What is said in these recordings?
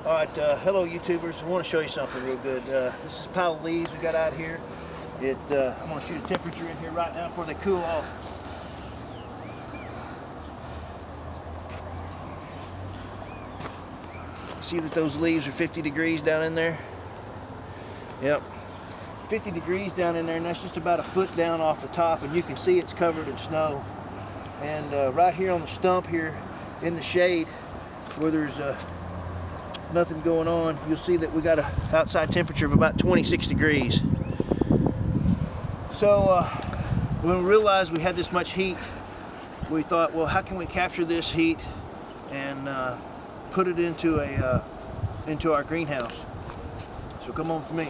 Alright, hello YouTubers. I want to show you something real good. This is Powell leaves we got out here. I'm going to shoot a temperature in here right now before they cool off. See that those leaves are 50 degrees down in there? Yep. 50 degrees down in there, and that's just about a foot down off the top, and you can see it's covered in snow. And right here on the stump here in the shade where there's nothing going on, you'll see that we got an outside temperature of about 26 degrees. So when we realized we had this much heat, we thought, well, how can we capture this heat and put it into our greenhouse? So come on with me.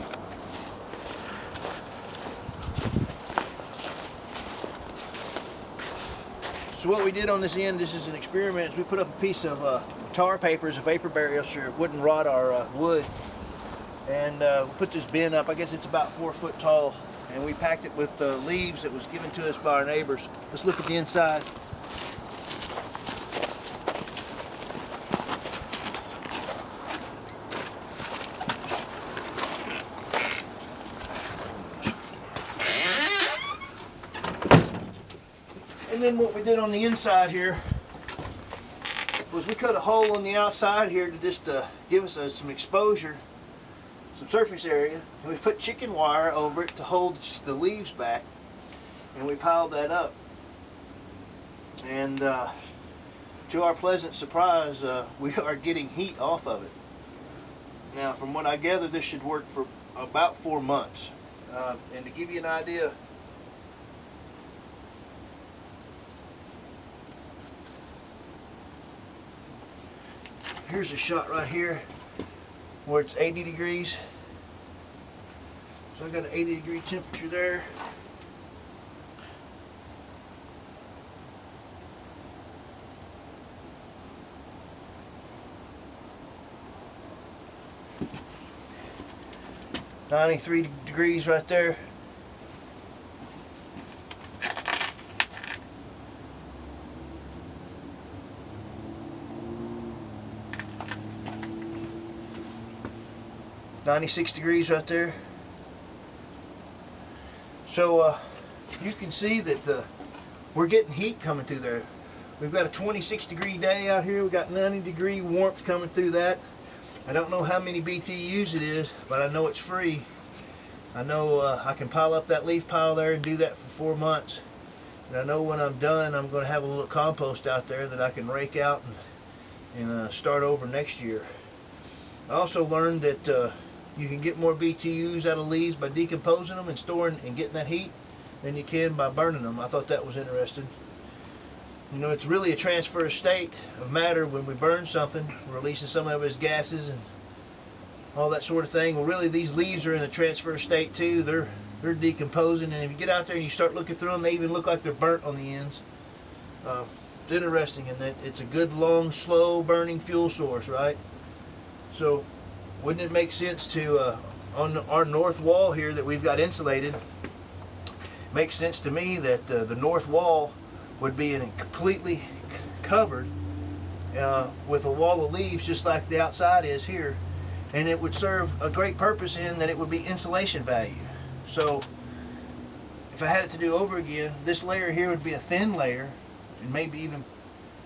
So what we did on this end, this is an experiment, is we put up a piece of tar paper as a vapor barrier so it wouldn't rot our wood. And we put this bin up, I guess it's about 4 foot tall, and we packed it with leaves that was given to us by our neighbors. Let's look at the inside. And then what we did on the inside here was we cut a hole on the outside here to just give us some exposure, some surface area, and we put chicken wire over it to hold the leaves back, and we piled that up. And to our pleasant surprise, we are getting heat off of it. Now, from what I gather, this should work for about 4 months. And to give you an idea, here's a shot right here where it's 80 degrees. So I got an 80 degree temperature there. .93 degrees right there. .96 degrees right there. So you can see that we're getting heat coming through there. We've got a 26 degree day out here. We've got 90 degree warmth coming through that. I don't know how many BTUs it is, but I know it's free. I know I can pile up that leaf pile there and do that for 4 months. And I know when I'm done, I'm going to have a little compost out there that I can rake out and start over next year. I also learned that you can get more BTUs out of leaves by decomposing them and storing and getting that heat than you can by burning them. I thought that was interesting. You know, it's really a transfer state of matter when we burn something, releasing some of its gases and all that sort of thing. Well, really, these leaves are in a transfer state too. They're decomposing, and if you get out there and you start looking through them, they even look like they're burnt on the ends. It's interesting in that it's a good, long, slow burning fuel source, right? So wouldn't it make sense to, on our north wall here that we've got insulated, makes sense to me that the north wall would be completely covered with a wall of leaves just like the outside is here, and it would serve a great purpose in that it would be insulation value. So if I had it to do over again, this layer here would be a thin layer, and maybe even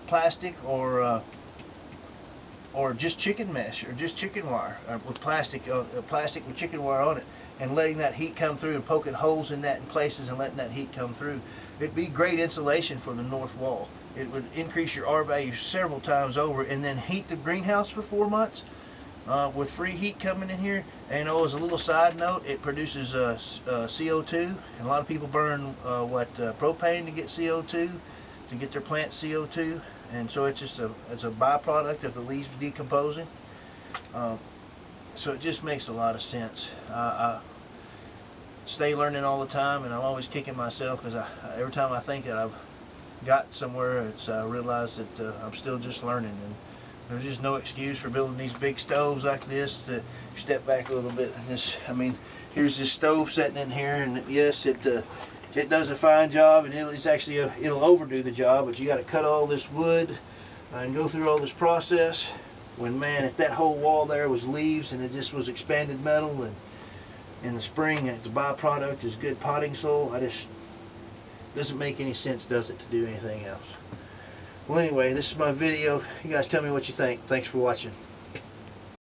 plastic or just chicken mesh or just chicken wire with plastic with chicken wire on it, and letting that heat come through and poking holes in that in places and letting that heat come through. It'd be great insulation for the north wall. It would increase your R value several times over, and then heat the greenhouse for 4 months with free heat coming in here. And as a little side note, it produces CO2, and a lot of people burn propane to get CO2, to get their plants CO2. And so it's just a byproduct of the leaves decomposing. So it just makes a lot of sense. I stay learning all the time, and I'm always kicking myself because every time I think that I've got somewhere, I realize that I'm still just learning. And there's just no excuse for building these big stoves like this. To step back a little bit, I mean, here's this stove sitting in here, and yes, it does a fine job, and it'll overdo the job, but you got to cut all this wood and go through all this process. when, man, if that whole wall there was leaves and it just was expanded metal, and in the spring it's a byproduct is good potting soil, doesn't make any sense, does it, to do anything else. Well, anyway, this is my video. You guys tell me what you think. Thanks for watching.